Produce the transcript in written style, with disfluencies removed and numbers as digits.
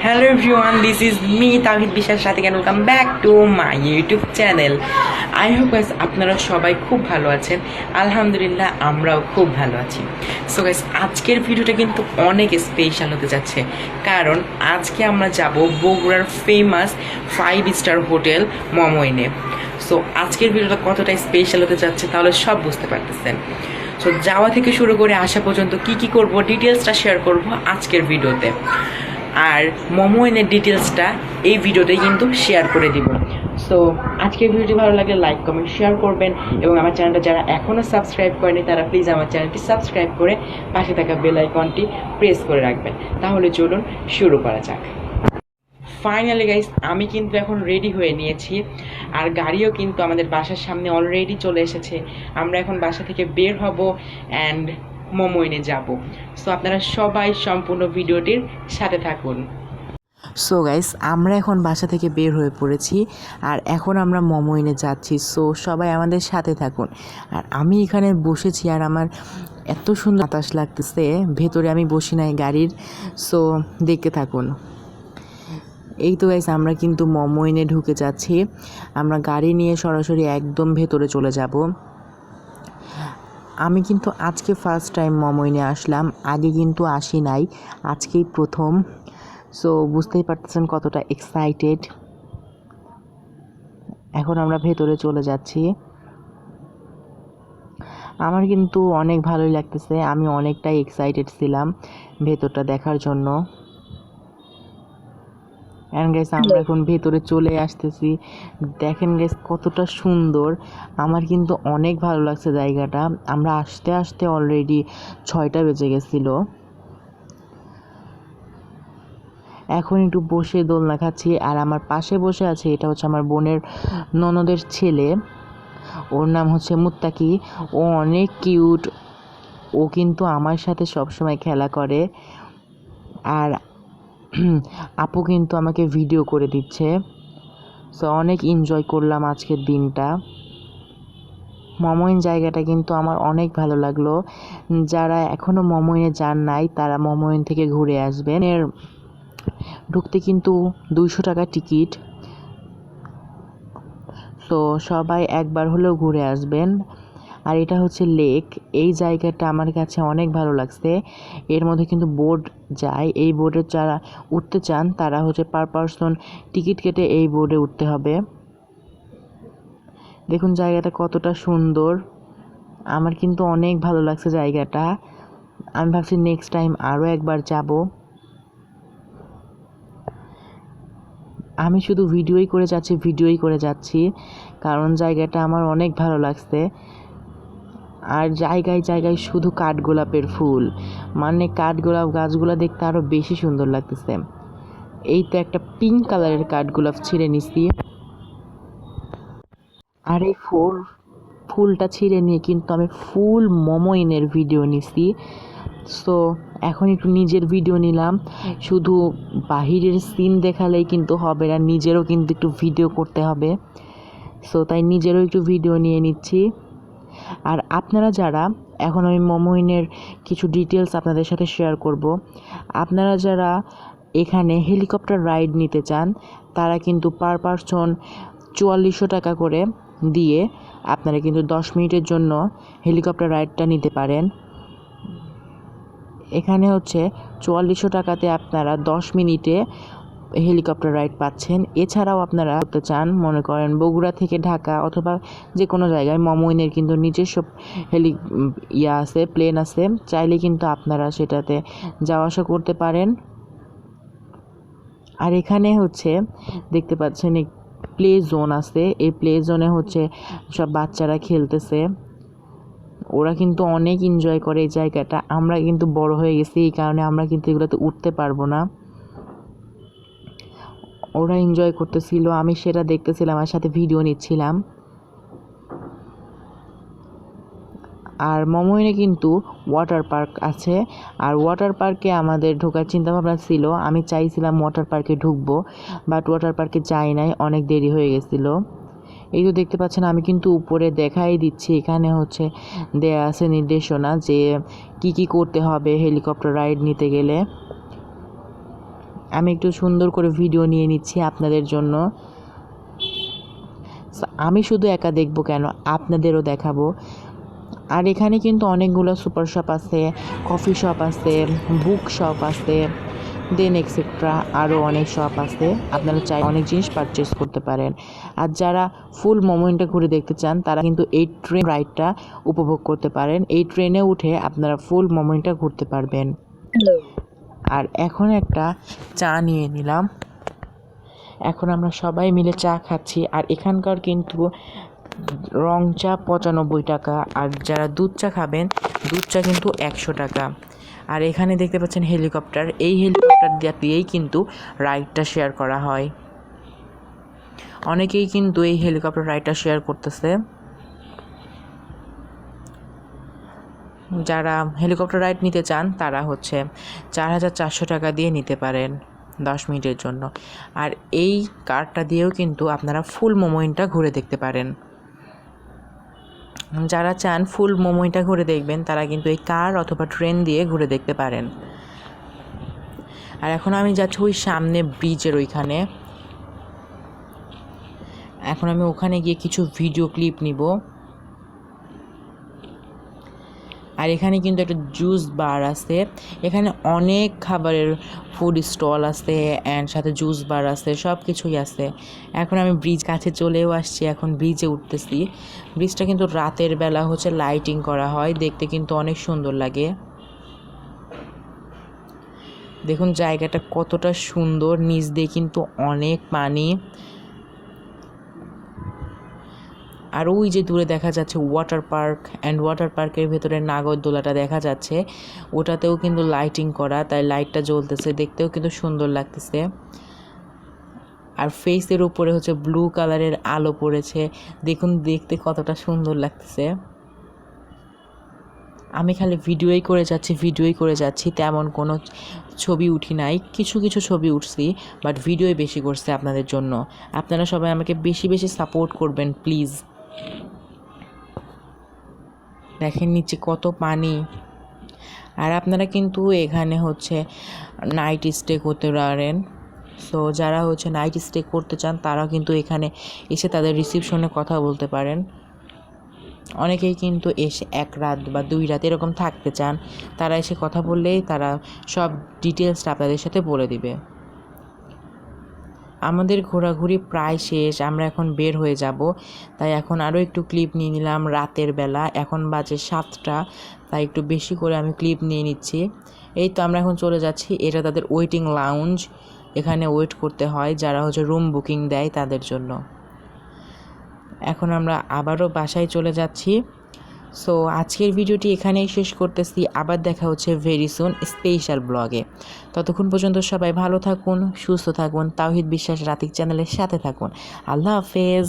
Hello everyone, this is me তাওহিদ বিশ্বাস রাতিক and welcome back to my YouTube channel. I hope guys আপনারা সবাই খুব ভালো আছেন। আলহামদুলিল্লাহ আমরাও খুব ভালো আছি। সো গাইস আজকের ভিডিওটা কিন্তু অনেক স্পেশাল হতে যাচ্ছে, কারণ আজকে আমরা যাব বগুড়ার ফেমাস 5 স্টার হোটেল মমইনে। সো আজকের ভিডিওটা কতটা স্পেশাল হতে যাচ্ছে তাহলে সব বুঝতে পারতেছেন। সো যাওয়া থেকে শুরু করে আসা পর্যন্ত কি করব ডিটেলসটা শেয়ার করব আজকের ভিডিওতে। আর মমইনের ডিটেলসটা এই ভিডিওতেই কিন্তু শেয়ার করে দিব। সো আজকের ভিডিওটি ভালো লাগলে লাইক কমেন্ট শেয়ার করবেন, এবং আমার চ্যানেলটা যারা এখনও সাবস্ক্রাইব করেনি তারা প্লিজ আমার চ্যানেলটি সাবস্ক্রাইব করে পাশে থাকা বেল আইকনটি প্রেস করে রাখবেন। তাহলে চলুন শুরু করা যাক। ফাইনালি গাইস আমি কিন্তু এখন রেডি হয়ে নিয়েছি, আর গাড়িও কিন্তু আমাদের বাসার সামনে অলরেডি চলে এসেছে। আমরা এখন বাসা থেকে বের হব অ্যান্ড মমইনে যাব। সো আপনারা সবাই সম্পূর্ণ ভিডিওটির সাথে থাকুন। সো গাইস আমরা এখন বাসা থেকে বের হয়ে পড়েছি, আর এখন আমরা মমইনে যাচ্ছি। সো সবাই আমাদের সাথে থাকুন। আর আমি এখানে বসেছি, আর আমার এত সুন্দর বাতাস লাগতেছে, ভেতরে আমি বসি নাই গাড়ির। সো দেখতে থাকুন। এই তো গাইস আমরা কিন্তু মমইনে ঢুকে যাচ্ছি। আমরা গাড়ি নিয়ে সরাসরি একদম ভেতরে চলে যাব। আমি কিন্তু আজকে ফার্স্ট টাইম মমইনে আসলাম, আগে কিন্তু আসি নাই, আজকেই প্রথম। সো বুঝতেই পারতেছেন কতটা এক্সাইটেড। এখন আমরা ভেতরে চলে যাচ্ছি। আমার কিন্তু অনেক ভালোই লাগতেছে, আমি অনেকটাই এক্সাইটেড ছিলাম ভেতরটা দেখার জন্য। অ্যান্ড গাইস আমরা এখন ভেতরে চলে আসতেছি। দেখেন গাইস কতটা সুন্দর, আমার কিন্তু অনেক ভালো লাগছে জায়গাটা। আমরা আসতে আসতে অলরেডি 6টা বেজে গেছিলো। এখন একটু বসে দোলনা খাচ্ছি, আর আমার পাশে বসে আছে এটা হচ্ছে আমার বোনের ননদের ছেলে, ওর নাম হচ্ছে মুত্তাকি। ও অনেক কিউট, ও কিন্তু আমার সাথে সবসময় খেলা করে। আর আপু কিন্তু আমাকে ভিডিও করে দিচ্ছে। সো অনেক এনজয় করলাম আজকের দিনটা। মমইন জায়গাটা কিন্তু আমার অনেক ভালো লাগলো। যারা এখনও মমইনে যান নাই তারা মমইন থেকে ঘুরে আসবেন। এর ঢুকতে কিন্তু 200 টাকা টিকিট। তো সবাই একবার হলেও ঘুরে আসবেন। আর এটা হচ্ছে লেক। এই জায়গাটা আমার কাছে অনেক ভালো লাগছে। এর মধ্যে কিন্তু বোট যায়, এই বোটে যারা উঠতে চান তারা হচ্ছে পার পারসন টিকিট কেটে এই বোটে উঠতে হবে। দেখুন জায়গাটা কতটা সুন্দর, আমার কিন্তু অনেক ভালো লাগছে জায়গাটা। আমি ভাবছি নেক্সট টাইম আরও একবার যাব। আমি শুধু ভিডিওই করে যাচ্ছি, কারণ জায়গাটা আমার অনেক ভালো লাগছে। আর জায়গায় জায়গায় শুধু কাঠগোলাপের ফুল, মানে কাঠগোলাপ গাছগুলো দেখতে আরও বেশি সুন্দর লাগতেছে। এই তো একটা পিঙ্ক কালারের কাঠগোলাপ ছিঁড়ে নিছি, আর এই ফুলটা ছিঁড়ে নিয়ে কিন্তু আমি ফুল মমইনের ভিডিও নিছি। সো এখন একটু নিজের ভিডিও নিলাম। শুধু বাহিরের সিন দেখালেই কিন্তু হবে না, নিজেরও কিন্তু একটু ভিডিও করতে হবে। সো তাই নিজেরও একটু ভিডিও নিয়ে নিচ্ছি। আর আপনারা যারা, এখন আমি মমইনের কিছু ডিটেলস আপনাদের সাথে শেয়ার করব। আপনারা যারা এখানে হেলিকপ্টার রাইড নিতে চান তারা কিন্তু পার পারসন 4400 টাকা করে দিয়ে আপনারা কিন্তু 10 মিনিটের জন্য হেলিকপ্টার রাইডটা নিতে পারেন। এখানে হচ্ছে 4400 টাকাতে আপনারা 10 মিনিটে হেলিকপ্টার রাইড পাচ্ছেন। এছাড়াও আপনারা করতে চান, মনে করেন বগুড়া থেকে ঢাকা অথবা যে কোনো জায়গায়, মমইনের কিন্তু নিজস্ব প্লেন আছে, চাইলে কিন্তু আপনারা সেটাতে যাওয়া আসা করতে পারেন। আর এখানে হচ্ছে দেখতে পাচ্ছেন প্লে জোন আছে, এই প্লে জোনে হচ্ছে সব বাচ্চারা খেলতেছে, ওরা কিন্তু অনেক এনজয় করে এই জায়গাটা। আমরা কিন্তু বড় হয়ে গেছি, এই কারণে আমরা কিন্তু এগুলোতে উঠতে পারবো না। ওরা এনজয় করতেছিল, আমি সেটা দেখতেছিলাম আর সাথে ভিডিও নিচ্ছিলাম। আর মমইনে কিন্তু ওয়াটার পার্ক আছে, আর ওয়াটার পার্কে আমাদের ঢোকার চিন্তাভাবনা ছিল। আমি চাইছিলাম ওয়াটার পার্কে ঢুকবো, বাট ওয়াটার পার্কে যাই নাই, অনেক দেরি হয়ে গেছিলো। এই তো দেখতে পাচ্ছেন আমি কিন্তু উপরে দেখাই দিচ্ছি, এখানে হচ্ছে দেয়া আছে নির্দেশনা যে কি করতে হবে হেলিকপ্টার রাইড নিতে গেলে। আমি একটু সুন্দর করে ভিডিও নিয়ে নিচ্ছি আপনাদের জন্য। আমি শুধু একা দেখব কেন, আপনাদেরও দেখাবো। আর এখানে কিন্তু অনেকগুলো সুপার শপ আছে, কফি শপ আছে, বুক শপ আছে, দেন এক্সেট্রা আরও অনেক শপ আছে। আপনারা চাই অনেক জিনিস পারচেস করতে পারেন। আর যারা ফুল মোমেন্টটা ঘুরে দেখতে চান তারা কিন্তু এই ট্রেন রাইডটা উপভোগ করতে পারেন। এই ট্রেনে উঠে আপনারা ফুল মোমেন্টটা ঘুরতে পারবেন। আর এখন একটা চা নিয়ে নিলাম। এখন আমরা সবাই মিলে চা খাচ্ছি। আর এখানকার কিন্তু রং চা 95 টাকা, আর যারা দুধ চা খাবেন দুধ চা কিন্তু 100 টাকা। আর এখানে দেখতে পাচ্ছেন হেলিকপ্টার, এই হেলিকপ্টার দিয়েই কিন্তু রাইডটা শেয়ার করা হয়। অনেকেই কিন্তু এই হেলিকপ্টার রাইডটা শেয়ার করতেছে। যারা হেলিকপ্টার রাইড নিতে চান তারা 4400 টাকা দিয়ে নিতে পারেন 10 মিনিটের জন্য। আর এই কারটা দিয়েও কিন্তু আপনারা ফুল মোমেন্টটা ঘুরে দেখতে পারেন। যারা চান ফুল মোমেন্টটা ঘুরে দেখবেন তারা কিন্তু এই কার অথবা ট্রেন দিয়ে ঘুরে দেখতে পারেন। আর এখন আমি যাচ্ছি ওই সামনে ব্রিজের ওইখানে। এখন আমি ওখানে গিয়ে কিছু ভিডিও ক্লিপ নিব। আর এখানে কিন্তু একটা জুস বার আছে, এখানে অনেক খাবারের ফুড স্টল আছে অ্যান্ড সাথে জুস বার আছে, সব কিছুই আছে। এখন আমি ব্রিজ কাছে চলেও আসছি, এখন ব্রিজে উঠতেছি। ব্রিজটা কিন্তু রাতের বেলা লাইটিং করা হয়, দেখতে কিন্তু অনেক সুন্দর লাগে। দেখুন জায়গাটা কতটা সুন্দর, নিচ দিয়ে কিন্তু অনেক পানি। আর ওই যে দূরে দেখা যাচ্ছে ওয়াটার পার্ক, অ্যান্ড ওয়াটার পার্কের ভেতরে নাগরদোলাটা দেখা যাচ্ছে, ওটাতেও কিন্তু লাইটিং করা, তাই লাইটটা জ্বলতেছে, দেখতেও কিন্তু সুন্দর লাগতেছে। আর ফেসের উপরে ব্লু কালারের আলো পড়েছে, দেখুন দেখতে কতটা সুন্দর লাগতেছে। আমি খালি ভিডিওই করে যাচ্ছি, তেমন কোনো ছবি উঠি নাই। কিছু কিছু ছবি উঠছি, বাট ভিডিওই বেশি করছে আপনাদের জন্য। আপনারা সবাই আমাকে বেশি বেশি সাপোর্ট করবেন প্লিজ। দেখেন নিচে কত পানি। আর আপনারা কিন্তু এখানে নাইট স্টে করতে পারেন। সো যারা নাইট স্টে করতে চান তারা কিন্তু এখানে এসে তাদের রিসিপশনে কথা বলতে পারেন। অনেকেই কিন্তু এসে 1 রাত বা 2 রাত এরকম থাকতে চান, তারা এসে কথা বললেই তারা সব ডিটেলসটা আপনাদের সাথে বলে দিবে। আমাদের ঘোরাঘুরি প্রায় শেষ, আমরা এখন বের হয়ে যাব। তাই এখন আরও একটু ক্লিপ নিয়ে নিলাম। রাতের বেলা, এখন বাজে 7টা, তাই একটু বেশি করে আমি ক্লিপ নিয়ে নিচ্ছি। এই তো আমরা এখন চলে যাচ্ছি, এটা তাদের ওয়েটিং লাউঞ্জ, এখানে ওয়েট করতে হয় যারা রুম বুকিং দেয় তাদের জন্য। এখন আমরা আবারও বাসায় চলে যাচ্ছি। সো আজকের ভিডিওটি এখানেই শেষ করতেছি, আবার দেখা হচ্ছে ভেরি সুন স্পেশাল ব্লগে। ততক্ষণ পর্যন্ত সবাই ভালো থাকুন, সুস্থ থাকুন, তাওহিদ বিশ্বাস রাতিক চ্যানেলের সাথে থাকুন। আল্লাহ হাফেজ।